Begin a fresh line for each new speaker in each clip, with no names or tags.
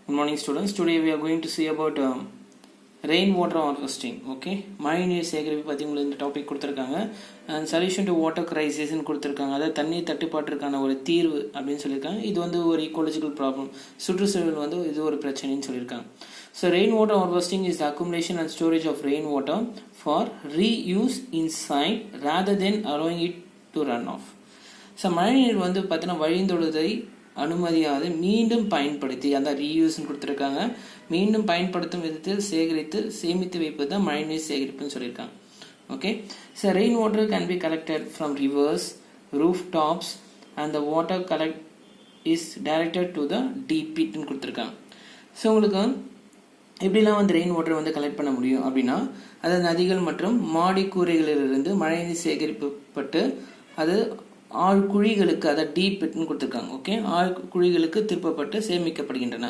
Good morning students. Today we are going to see about rainwater harvesting. Okay, மழை நீர் சேகரிப்பு பற்றி உங்களுக்கு இந்த டாபிக் கொடுத்துருக்காங்க. அண்ட் சொல்யூஷன் டு வாட்டர் கிரைசிஸ்ன்னு கொடுத்துருக்காங்க. அதாவது தண்ணீர் தட்டுப்பாட்டிற்கான ஒரு தீர்வு அப்படின்னு சொல்லியிருக்காங்க. இது வந்து ஒரு ஈக்காலஜிக்கல் ப்ராப்ளம், சுற்றுச்சூழல் வந்து இது ஒரு பிரச்சனைன்னு சொல்லியிருக்காங்க. So rain water harvesting is the accumulation and storage of rain water for reuse inside rather than allowing it to run off. So மழை நீர் வந்து பார்த்தீங்கன்னா வழிந்தொழுதை அனுமதியாவது மீண்டும் பயன்படுத்தி, அந்த ரீயூஸ்ன்னு கொடுத்துருக்காங்க, மீண்டும் பயன்படுத்தும் விதத்தில் சேகரித்து சேமித்து வைப்பது தான் மழைநீர் சேகரிப்புன்னு சொல்லியிருக்காங்க. Okay, so rain water can be collected from rivers, roof tops and the water collect is directed to the deep பிட்னு கொடுத்துருக்காங்க. ஸோ உங்களுக்கு எப்படிலாம் வந்து ரெயின் வாட்டர் வந்து கலெக்ட் பண்ண முடியும் அப்படின்னா, அதாவது நதிகள் மற்றும் மாடி கூரைகளிலிருந்து மழைநீர் சேகரிக்கப்பட்டு அது ஆழ்குழிகளுக்கு, அதாவது டீப் பிட்னு கொடுத்துருக்காங்க. ஓகே, ஆழ்குழிகளுக்கு திருப்பப்பட்டு சேமிக்கப்படுகின்றன.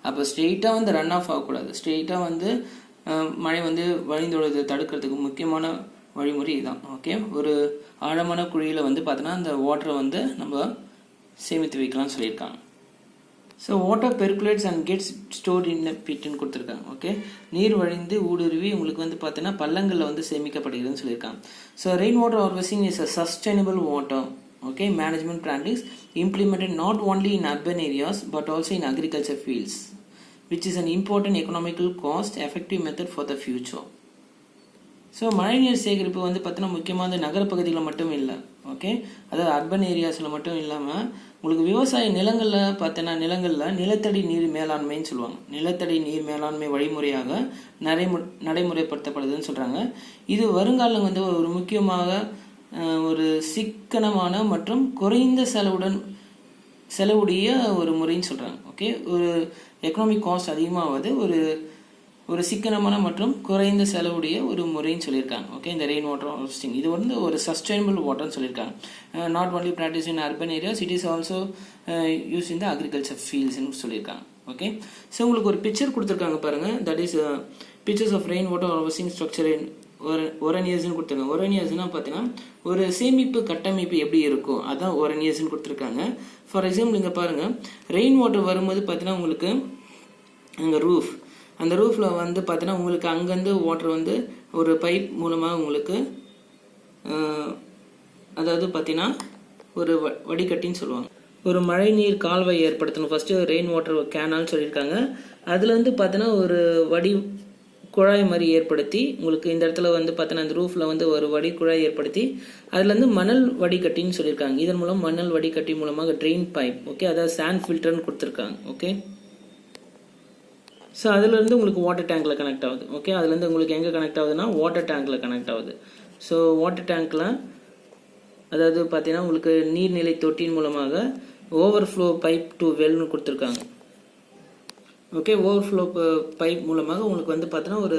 அப்போ ஸ்ட்ரெயிட்டாக வந்து ரன் ஆஃப் ஆகக்கூடாது. ஸ்ட்ரெயிட்டாக வந்து மழை வந்து வழிந்தொழுவதை தடுக்கிறதுக்கு முக்கியமான வழிமுறை இதுதான். ஓகே, ஒரு ஆழமான குழியில் வந்து பார்த்தோன்னா அந்த வாட்டரை வந்து நம்ம சேமித்து வைக்கலாம்னு சொல்லியிருக்காங்க. So water percolates and gets stored in பிட்னு கொடுத்துருக்காங்க. ஓகே, நீர் வழிந்து ஊடுருவி உங்களுக்கு வந்து பார்த்தீங்கன்னா பள்ளங்களில் வந்து சேமிக்கப்படுகிறதுன்னு சொல்லியிருக்காங்க. So rain water harvesting is a sustainable water management practice implemented not only in urban areas but also in agriculture fields, which is an important economical cost effective method for the future. So மழைநீர் சேகரிப்பு வந்து பார்த்தீங்கன்னா முக்கியமாக நகரப்பகுதியில் மட்டும் இல்லை. Okay, அதாவது urban ஏரியாஸில் மட்டும் இல்லாமல் உங்களுக்கு விவசாய நிலங்களில் பார்த்தீங்கன்னா நிலத்தடி நீர் மேலாண்மைன்னு சொல்லுவாங்க. நிலத்தடி நீர் மேலாண்மை வழிமுறையாக நடைமுறைப்படுத்தப்படுதுன்னு சொல்கிறாங்க. இது வருங்காலம் வந்து ஒரு முக்கியமாக ஒரு சிக்கனமான மற்றும் குறைந்த செலவுடைய ஒரு முறைன்னு சொல்கிறாங்க. ஓகே, ஒரு எக்கனாமிக் காஸ்ட் அதிகமாகுது, ஒரு சிக்கனமான மற்றும் குறைந்த செலவுடைய ஒரு முறைன்னு சொல்லியிருக்காங்க. ஓகே, இந்த ரெயின் வாட்டர் ஹார்வெஸ்டிங் இது வந்து ஒரு சஸ்டைனபிள் வாட்டர்னு சொல்லியிருக்காங்க. Not only practice in urban areas, it is also use in the agriculture ஃபீல்ட்ஸ்ன்னு சொல்லியிருக்காங்க. ஓகே, ஸோ உங்களுக்கு ஒரு பிக்சர் கொடுத்துருக்காங்க பாருங்கள். That is pictures of rain water harvesting structure in ஒரனியர்ஸ்ன்னு கொடுத்துருக்காங்க. ஒரனியர்ஸ்னால் பார்த்தீங்கன்னா ஒரு சேமிப்பு கட்டமைப்பு எப்படி இருக்கும், அதான் ஒரனியர்ஸ்ன்னு கொடுத்துருக்காங்க. ஃபார் எக்ஸாம்பிள் இங்கே பாருங்கள், ரெயின் வாட்டர் வரும்போது பார்த்தீங்கன்னா உங்களுக்கு அங்கே அந்த ரூஃபில் வந்து பார்த்தீங்கன்னா உங்களுக்கு அங்கேருந்து வாட்டர் வந்து ஒரு பைப் மூலமாக உங்களுக்கு அதாவது பார்த்தீங்கன்னா ஒரு வடிகட்டின்னு சொல்லுவாங்க. ஒரு மழை நீர் கால்வாய் ஏற்படுத்தணும். ஃபஸ்ட்டு ரெயின் வாட்டர் கேனால்னு சொல்லியிருக்காங்க. அதில் வந்து பார்த்தீங்கன்னா ஒரு குழாய் மாதிரி ஏற்படுத்தி உங்களுக்கு இந்த இடத்துல வந்து பார்த்தீங்கன்னா அந்த ரூஃபில் வந்து ஒரு குழாய் ஏற்படுத்தி அதுலேருந்து மணல் வடிகட்டின்னு சொல்லியிருக்காங்க. இதன் மூலம் மணல் வடிகட்டி மூலமாக ட்ரெயின் பைப், ஓகே, அதாவது சாண்ட் ஃபில்டர்னு கொடுத்துருக்காங்க. ஓகே, ஸோ அதுலேருந்து உங்களுக்கு வாட்டர் டேங்கில் கனெக்ட் ஆகுது. ஓகே, அதுலேருந்து உங்களுக்கு எங்கே கனெக்ட் ஆகுதுன்னா வாட்டர் டேங்கில் கனெக்ட் ஆகுது. ஸோ வாட்டர் டேங்க்கில் அதாவது பார்த்தீங்கன்னா உங்களுக்கு நீர்நிலை தொட்டியின் மூலமாக ஓவர்ஃப்ளோ பைப் டு வெல்னு கொடுத்துருக்காங்க. ஓகே, ஓவர்ஃப்ளோ பைப் மூலமாக உங்களுக்கு வந்து பார்த்தீங்கன்னா ஒரு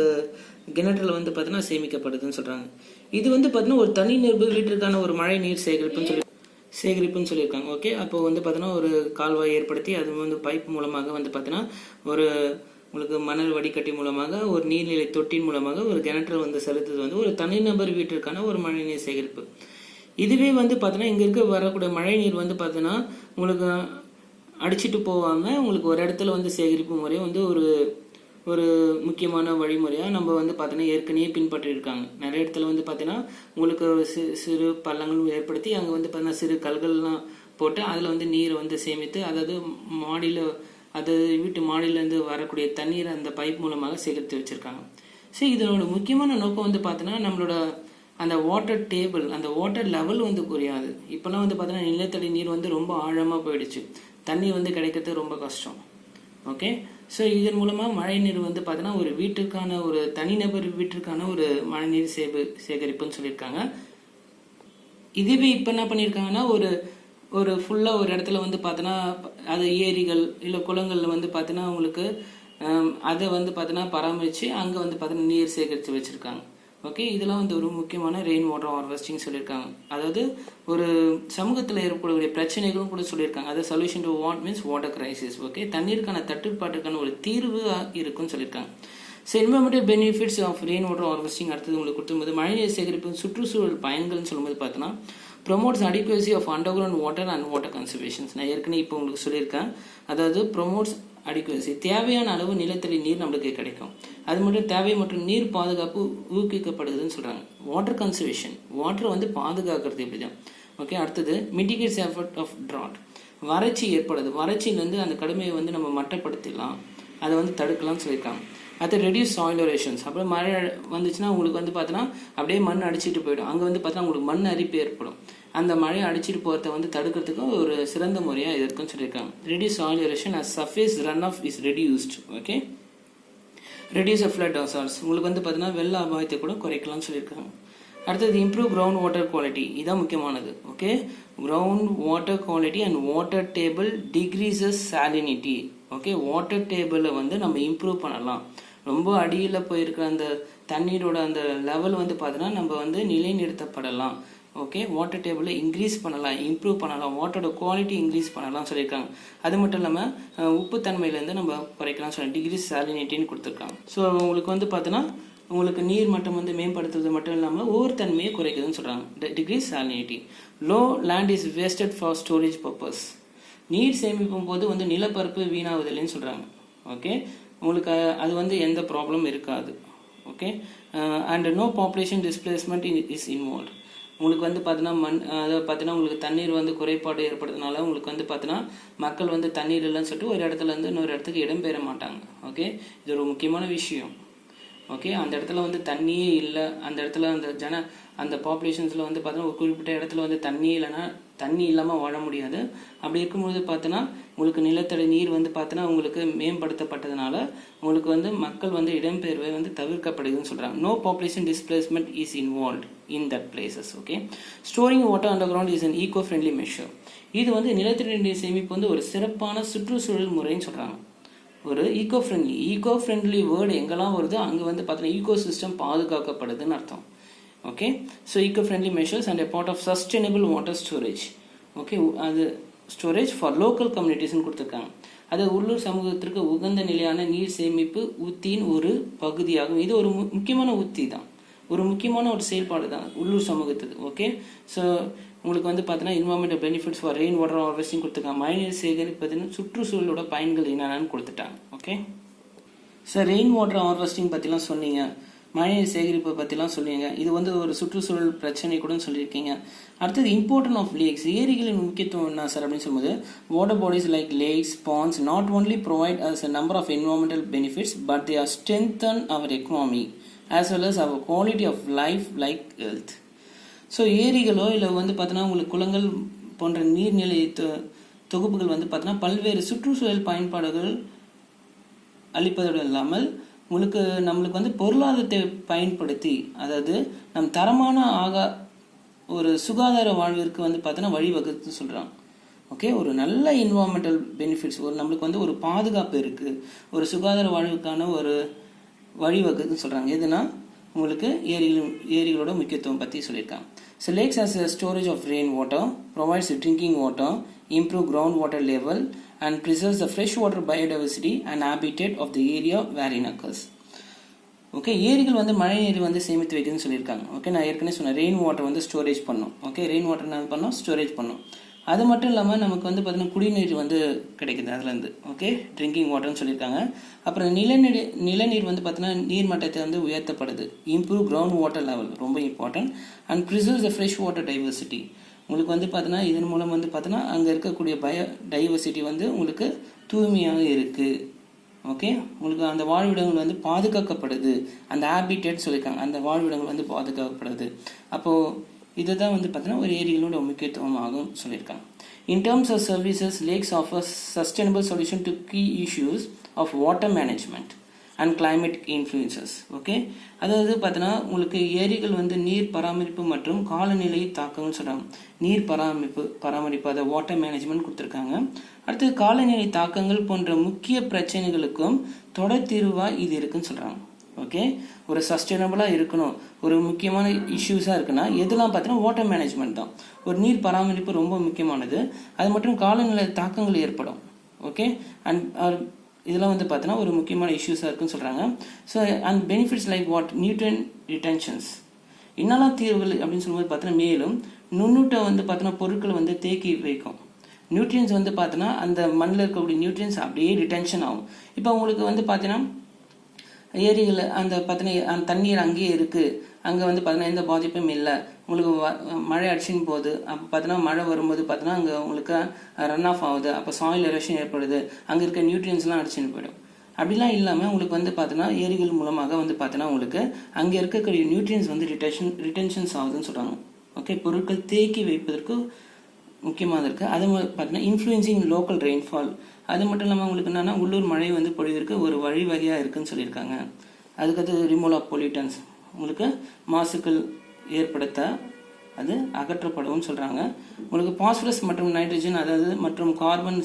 கிணற்றில் வந்து பார்த்தீங்கன்னா சேமிக்கப்படுதுன்னு சொல்கிறாங்க. இது வந்து பார்த்தீங்கன்னா ஒரு தனி வீட்டிற்கான ஒரு மழை நீர் சேகரிப்புன்னு சொல்லியிருக்காங்க. ஓகே, அப்போ வந்து பார்த்தீங்கன்னா ஒரு கால்வாய் ஏற்படுத்தி அது வந்து பைப் மூலமாக வந்து பார்த்தீங்கன்னா ஒரு உங்களுக்கு மணல் வடிகட்டி மூலமாக ஒரு நீர்நிலை தொட்டின் மூலமாக ஒரு கிணற்றில் வந்து செலுத்துறது வந்து ஒரு தனிநபர் வீட்டிற்கான ஒரு மழை நீர் சேகரிப்பு. இதுவே வந்து பார்த்தீங்கன்னா இங்கே இருக்க வரக்கூடிய மழை நீர் வந்து பார்த்தீங்கன்னா உங்களுக்கு அடிச்சுட்டு போகாமல் உங்களுக்கு ஒரு இடத்துல வந்து சேகரிப்பு முறை வந்து ஒரு முக்கியமான வழிமுறையாக நம்ம வந்து பார்த்தீங்கன்னா ஏற்கனவே பின்பற்றியிருக்காங்க. நிறைய இடத்துல வந்து பார்த்தீங்கன்னா உங்களுக்கு சிறு பள்ளங்களும் ஏற்படுத்தி அங்கே வந்து பார்த்தீங்கன்னா சிறு கல்கள்லாம் போட்டு அதில் வந்து நீரை வந்து சேமித்து, அதாவது வீட்டு மாடியிலேருந்து வரக்கூடிய தண்ணீரை அந்த பைப் மூலமாக சேகரித்து வச்சுருக்காங்க. ஸோ இதனோட முக்கியமான நோக்கம் வந்து பார்த்தீங்கன்னா நம்மளோட அந்த வாட்டர் டேபிள், அந்த வாட்டர் லெவல் வந்து குறையாது. இப்போல்லாம் வந்து பார்த்தீங்கன்னா நிலத்தடி நீர் வந்து ரொம்ப ஆழமாக போயிடுச்சு, தண்ணி வந்து கிடைக்கிறது ரொம்ப கஷ்டம். ஓகே, ஸோ இதன் மூலமாக மழை நீர் வந்து பார்த்தீங்கன்னா ஒரு வீட்டுக்கான ஒரு தனிநபர் வீட்டிற்கான ஒரு மழை நீர் சேகரிப்புன்னு சொல்லியிருக்காங்க. இதுவே இப்போ என்ன பண்ணியிருக்காங்கன்னா ஒரு ஃபுல்லாக ஒரு இடத்துல வந்து பார்த்தோன்னா அது ஏரிகள் இல்லை குளங்களில் வந்து பார்த்தீங்கன்னா உங்களுக்கு அதை வந்து பார்த்தீங்கன்னா பராமரித்து அங்கே வந்து பார்த்தீங்கன்னா நீர் சேகரித்து வச்சுருக்காங்க. ஓகே, இதெல்லாம் வந்து ஒரு முக்கியமான ரெயின் வாட்டர் ஹார்வெஸ்டிங் சொல்லியிருக்காங்க. அதாவது ஒரு சமூகத்தில் ஏற்படக்கூடிய பிரச்சனைகளும் கூட சொல்லியிருக்காங்க. அதாவது solution to what means water crisis. Okay, தண்ணீருக்கான தட்டுப்பாட்டுக்கான ஒரு தீர்வு இருக்குன்னு சொல்லியிருக்காங்க. So environmental benefits of rain water harvesting அடுத்தது உங்களுக்கு கொடுத்தும்போது மழைநீர் சேகரிப்பு சுற்றுச்சூழல் பயன்கள்னு சொல்லும்போது பார்த்தோன்னா promotes adequacy of underground water and water conservation. நான் ஏற்கனவே இப்போ உங்களுக்கு சொல்லியிருக்கேன். அதாவது promotes அடிக்குவசி, தேவையான அளவு நிலத்தடி நீர் நம்மளுக்கு கிடைக்கும். அது மட்டும் தேவை மற்றும் நீர் பாதுகாப்பு ஊக்குவிக்கப்படுதுன்னு சொல்கிறாங்க. வாட்டர் கன்சர்வேஷன், வாட்டரை வந்து பாதுகாக்கிறது இப்படி தான். ஓகே, அடுத்தது மிட்டிகேட்ஸ் எஃபர்ட் ஆஃப் ட்ராட், வறட்சி ஏற்படுது, வறட்சியிலேருந்து அந்த கடுமையை வந்து நம்ம மட்டப்படுத்திடலாம், அதை வந்து தடுக்கலாம்னு சொல்லியிருக்காங்க. அது ரெடியூஸ் சாயில் எரோஷன்ஸ், அப்புறம் மழை வந்துச்சுன்னா உங்களுக்கு வந்து பார்த்தீங்கன்னா அப்படியே மண் அடிச்சுட்டு போயிடும், அங்கே வந்து பார்த்தீங்கன்னா உங்களுக்கு மண் அரிப்பு ஏற்படும், அந்த மழையை அடிச்சுட்டு போகிறத வந்து தடுக்கிறதுக்கு ஒரு சிறந்த முறையாக இது இருக்குன்னு சொல்லியிருக்காங்க. Reduce soil erosion as surface run off is reduced. Okay, reduce flood hazards, உங்களுக்கு வந்து பார்த்தீங்கன்னா வெள்ள அபாயத்தை கூட குறைக்கலாம்னு சொல்லியிருக்காங்க. அடுத்தது இம்ப்ரூவ் கிரவுண்ட் வாட்டர் குவாலிட்டி, இதுதான் முக்கியமானது. Okay, ground water quality and water table decreases சாலினிட்டி. Okay, water டேபிளை வந்து நம்ம இம்ப்ரூவ் பண்ணலாம். ரொம்ப அடியில் போயிருக்கிற அந்த தண்ணீரோட அந்த லெவல் வந்து பார்த்தீங்கன்னா நம்ம வந்து நிலைநிறுத்தப்படலாம். ஓகே, வாட்டர் டேபிளை இன்க்ரீஸ் பண்ணலாம், இம்ப்ரூவ் பண்ணலாம், வாட்டரோட குவாலிட்டி இன்க்ரீஸ் பண்ணலாம் சொல்லியிருக்காங்க. அது மட்டும் இல்லாமல் உப்புத்தன்மையிலேருந்து நம்ம குறைக்கலாம் சொல்லி டிகிரிஸ் சாலினிட்டின்னு கொடுத்துருக்காங்க. ஸோ உங்களுக்கு வந்து பார்த்தீங்கன்னா உங்களுக்கு நீர் மட்டம் வந்து மேம்படுத்துறது மட்டும் இல்லாமல் ஒவ்வொரு தன்மையை குறைக்குதுன்னு சொல்கிறாங்க. Decrease salinity. Low land is wasted for storage purpose, நீர் சேமிப்பும் போது வந்து நிலப்பரப்பு வீணாவதில்லைன்னு சொல்கிறாங்க. ஓகே, உங்களுக்கு அது வந்து எந்த ப்ராப்ளம் இருக்காது. Okay, and no population displacement is involve, உங்களுக்கு வந்து பார்த்தீங்கன்னா அதை பார்த்தீங்கன்னா உங்களுக்கு தண்ணீர் வந்து குறைபாடு ஏற்படுறதுனால உங்களுக்கு வந்து பார்த்தீங்கன்னா மக்கள் வந்து தண்ணீர் இல்லைன்னு சொல்லிட்டு ஒரு இடத்துல இருந்து இன்னொரு இடத்துக்கு இடம்பெயர மாட்டாங்க. ஓகே, இது ஒரு முக்கியமான விஷயம். ஓகே, அந்த இடத்துல வந்து தண்ணியே இல்லை, அந்த இடத்துல அந்த பாப்புலேஷன்ஸில் வந்து பார்த்தீங்கன்னா ஒரு குறிப்பிட்ட இடத்துல வந்து தண்ணி இல்லைன்னா தண்ணி இல்லாமல் வாழ முடியாது. அப்படி இருக்கும்போது பார்த்தீங்கன்னா உங்களுக்கு நிலத்தடி நீர் வந்து பார்த்தீங்கன்னா உங்களுக்கு மேம்படுத்தப்பட்டதுனால உங்களுக்கு வந்து மக்கள் வந்து இடம்பெயர்வை வந்து தவிர்க்கப்படுதுன்னு சொல்கிறாங்க. No population displacement is involved in that places. Okay, storing water underground is an eco friendly measure, இது வந்து நிலத்தடி நீர் சேமிப்பு வந்து ஒரு சிறப்பான சுற்றுச்சூழல் முறைன்னு சொல்கிறாங்க. ஒரு ஈகோ ஃப்ரெண்ட்லி வேர்டு எங்கெல்லாம் வருதோ அங்கே வந்து பார்த்தீங்கன்னா ஈகோ சிஸ்டம் பாதுகாக்கப்படுதுன்னு அர்த்தம். Okay, so eco friendly measures and a part of sustainable water storage. Okay, அது ஸ்டோரேஜ் ஃபார் லோக்கல் கம்யூனிட்டிஸ்ன்னு கொடுத்துருக்காங்க. அது உள்ளூர் சமூகத்திற்கு உகந்த நிலையான நீர் சேமிப்பு உத்தியின் ஒரு பகுதியாகும். இது ஒரு முக்கியமான உத்தி தான், ஒரு முக்கியமான ஒரு செயல்பாடு தான் உள்ளூர் சமூகத்துக்கு. ஓகே, ஸோ உங்களுக்கு வந்து பார்த்தீங்கன்னா environmental benefits for rain water harvesting கொடுத்துருக்காங்க. மழைநீர் சேகரிப்பதுன்னு சுற்றுச்சூழலோட பயன்கள் என்னென்னு கொடுத்துட்டாங்க. Okay, sir rain water harvesting பற்றிலாம் சொன்னீங்க, மழைநீர் சேகரிப்பை பற்றிலாம் சொன்னீங்க, இது வந்து ஒரு சுற்றுச்சூழல் பிரச்சனை கூட சொல்லியிருக்கீங்க. அடுத்தது இம்பார்ட்டன்ட் ஆஃப் லேக்ஸ், ஏரிகளின் முக்கியத்துவம் என்ன சார் அப்படின்னு சொல்லும்போது water bodies like lakes ponds not only provide us a number of environmental benefits but they are strengthen our economy as well as our quality of life like health. So ஏரிகளோ இல்லை வந்து பார்த்தீங்கன்னா உங்களுக்கு குளங்கள் போன்ற நீர்நிலை தொகுப்புகள் வந்து பார்த்தீங்கன்னா பல்வேறு சுற்றுச்சூழல் பயன்பாடுகள் அளிப்பதோடு இல்லாமல் நம்மளுக்கு வந்து பொருளாதாரத்தை பயன்படுத்தி, அதாவது நம் தரமான ஒரு சுகாதார வாழ்விற்கு வந்து பார்த்தீங்கன்னா வழிவகுத்து சொல்கிறாங்க. ஓகே, ஒரு நல்ல என்வரான்மெண்டல் பெனிஃபிட்ஸ், நம்மளுக்கு வந்து ஒரு பாதுகாப்பு இருக்குது, ஒரு சுகாதார வாழ்வுக்கான ஒரு வழிவகுத்துன்னு சொல்கிறாங்க. எதுனா உங்களுக்கு ஏரிகளோட முக்கியத்துவம் பற்றி சொல்லியிருக்காங்க. So lakes as a storage of rain water, provides drinking water, improve groundwater level and preserves the freshwater biodiversity and habitat of the area where it occurs. Okay, ஏரிகள் வந்து மழை நீர் வந்து சேமித்து வைக்குதுன்னு சொல்லியிருக்காங்க. ஓகே, நான் ஏற்கனவே சொன்னேன் ரெயின் வாட்டர் வந்து ஸ்டோரேஜ் பண்ணோம். ஓகே, ரெயின் வாட்டர் என்ன பண்ணோம், ஸ்டோரேஜ் பண்ணோம். அது மட்டும் இல்லாமல் நமக்கு வந்து பார்த்தீங்கன்னா குடிநீர் வந்து கிடைக்குது அதுலேருந்து. ஓகே, ட்ரிங்கிங் வாட்டர்னு சொல்லியிருக்காங்க. அப்புறம் நிலநீர் வந்து பார்த்தீங்கன்னா நீர் மட்டத்தை வந்து உயர்த்தப்படுது. இம்ப்ரூவ் கிரவுண்ட் வாட்டர் லெவல் ரொம்ப important and preserves the fresh water diversity. உங்களுக்கு வந்து பார்த்தீங்கன்னா இதன் மூலம் வந்து பார்த்தீங்கன்னா அங்கே இருக்கக்கூடிய டைவர்சிட்டி வந்து உங்களுக்கு தூய்மையாக இருக்குது. ஓகே, உங்களுக்கு அந்த வாழ்விடங்கள் வந்து பாதுகாக்கப்படுது, அந்த ஹேபிட்டேட் சொல்லியிருக்காங்க, அந்த வாழ்விடங்கள் வந்து பாதுகாக்கப்படுது. அப்போது இதுதான் வந்து பார்த்தீங்கன்னா ஒரு ஏரிகளோட முக்கியத்துவமாகவும் சொல்லியிருக்காங்க. In terms of services, lakes offer sustainable solution to key issues of water management and climatic influences. Okay, அதாவது பார்த்தீங்கன்னா உங்களுக்கு ஏரிகள் வந்து நீர் பராமரிப்பு மற்றும் காலநிலை தாக்கம்னு சொல்கிறாங்க. நீர் பராமரிப்பு அதை வாட்டர் மேனேஜ்மெண்ட் கொடுத்துருக்காங்க. அடுத்தது காலநிலை தாக்கங்கள் போன்ற முக்கிய பிரச்சனைகளுக்கும் தொடர் தீர்வாக இது இருக்குன்னு சொல்கிறாங்க. ஓகே, ஒரு சஸ்டைனபிளாக இருக்கணும், ஒரு முக்கியமான இஷ்யூஸாக இருக்குன்னா எதெல்லாம் பார்த்தீங்கன்னா வாட்டர் மேனேஜ்மெண்ட் தான். ஒரு நீர் பராமரிப்பு ரொம்ப முக்கியமானது. அது மட்டும் காலநிலை தாக்கங்கள் ஏற்படும். ஓகே, அண்ட் இதெல்லாம் வந்து பார்த்தீங்கன்னா ஒரு முக்கியமான இஷ்யூஸாக இருக்குன்னு சொல்கிறாங்க. ஸோ அண்ட் பெனிஃபிட்ஸ் லைக் நியூட்ரியன் ரிட்டென்ஷன்ஸ், என்னெல்லாம் தீர்வுகள் அப்படின்னு சொல்லும்போது பார்த்தீங்கன்னா மேலும் நுண்ணூட்ட வந்து பார்த்தீங்கன்னா பொருட்களை வந்து தேக்கி வைக்கும். நியூட்ரியன்ஸ் வந்து பார்த்தீங்கன்னா அந்த மண்ணில் இருக்கக்கூடிய நியூட்ரியன்ஸ் அப்படியே ரிட்டென்ஷன் ஆகும். இப்போ உங்களுக்கு வந்து பார்த்தீங்கன்னா ஏரிகள் அந்த பார்த்தீங்கன்னா அந்த தண்ணீர் அங்கேயே இருக்குது, அங்கே வந்து பார்த்தீங்கன்னா எந்த பாதிப்பும் இல்லை, உங்களுக்கு மழை அடிச்சின்னு போகுது, அப்போ பார்த்தீங்கன்னா மழை வரும்போது பார்த்தீங்கன்னா அங்கே உங்களுக்கு ரன் ஆஃப் ஆகுது, அப்போ சாயில் எரோஷன் ஏற்படுது, அங்கே இருக்க நியூட்ரியன்ஸ்லாம் அடிச்சுன்னு போயிடும். அப்படிலாம் இல்லாமல் உங்களுக்கு வந்து பார்த்தீங்கன்னா ஏரிகள் மூலமாக வந்து பார்த்தீங்கன்னா உங்களுக்கு அங்கே இருக்கக்கூடிய நியூட்ரியன்ஸ் வந்து ரிட்டென்ஷன்ஸ் ஆகுதுன்னு சொல்கிறாங்க. ஓகே, பொருட்கள் தேக்கி வைப்பதற்கு முக்கியமாக இருக்குது. அது பார்த்தீங்கன்னா இன்ஃப்ளூயன்சிங் லோக்கல் ரெயின்ஃபால், அது மட்டும் இல்லாமல் உங்களுக்கு என்னென்னா உள்ளூர் மழை வந்து பொழிவிற்கு ஒரு வழிவகையாக இருக்குதுன்னு சொல்லியிருக்காங்க. அதுக்கடுத்து ரிமூவல் ஆஃப் பொல்யூட்டன்ஸ், உங்களுக்கு மாசுக்கள் ஏற்படுத்த அது அகற்றப்படும் சொல்கிறாங்க. உங்களுக்கு பாஸ்பரஸ் மற்றும் நைட்ரஜன் அதாவது மற்றும் கார்பன்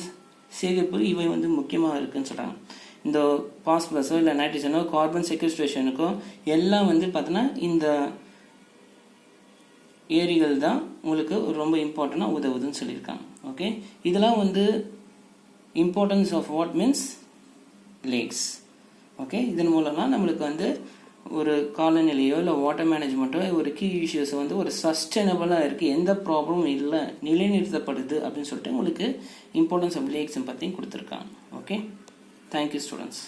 சேகரிப்பு இவை வந்து முக்கியமாக இருக்குதுன்னு சொல்கிறாங்க. இந்த பாஸ்பரஸோ இல்லை நைட்ரஜனோ கார்பன் செக்வஸ்ட்ரேஷனுக்கோ எல்லாம் வந்து பார்த்தீங்கன்னா இந்த ஏரிகள் தான் உங்களுக்கு ரொம்ப இம்பார்ட்டண்டாக உதவுதுன்னு சொல்லியிருக்காங்க. ஓகே, இதெல்லாம் வந்து importance of what means lakes. Okay, இதன் மூலமாக நம்மளுக்கு வந்து ஒரு காலநிலையோ இல்லை வாட்டர் மேனேஜ்மெண்ட்டோ ஒரு கீ இஷ்யூஸ் வந்து ஒரு சஸ்டைனபிளாக இருக்குது, எந்த ப்ராப்ளமும் இல்லை, நிலைநிறுத்தப்படுது அப்படின்னு சொல்லிட்டு உங்களுக்கு இம்பார்ட்டன்ஸ் ஆஃப் லேக்ஸ் பற்றியும் கொடுத்துருக்காங்க. Okay, thank you students.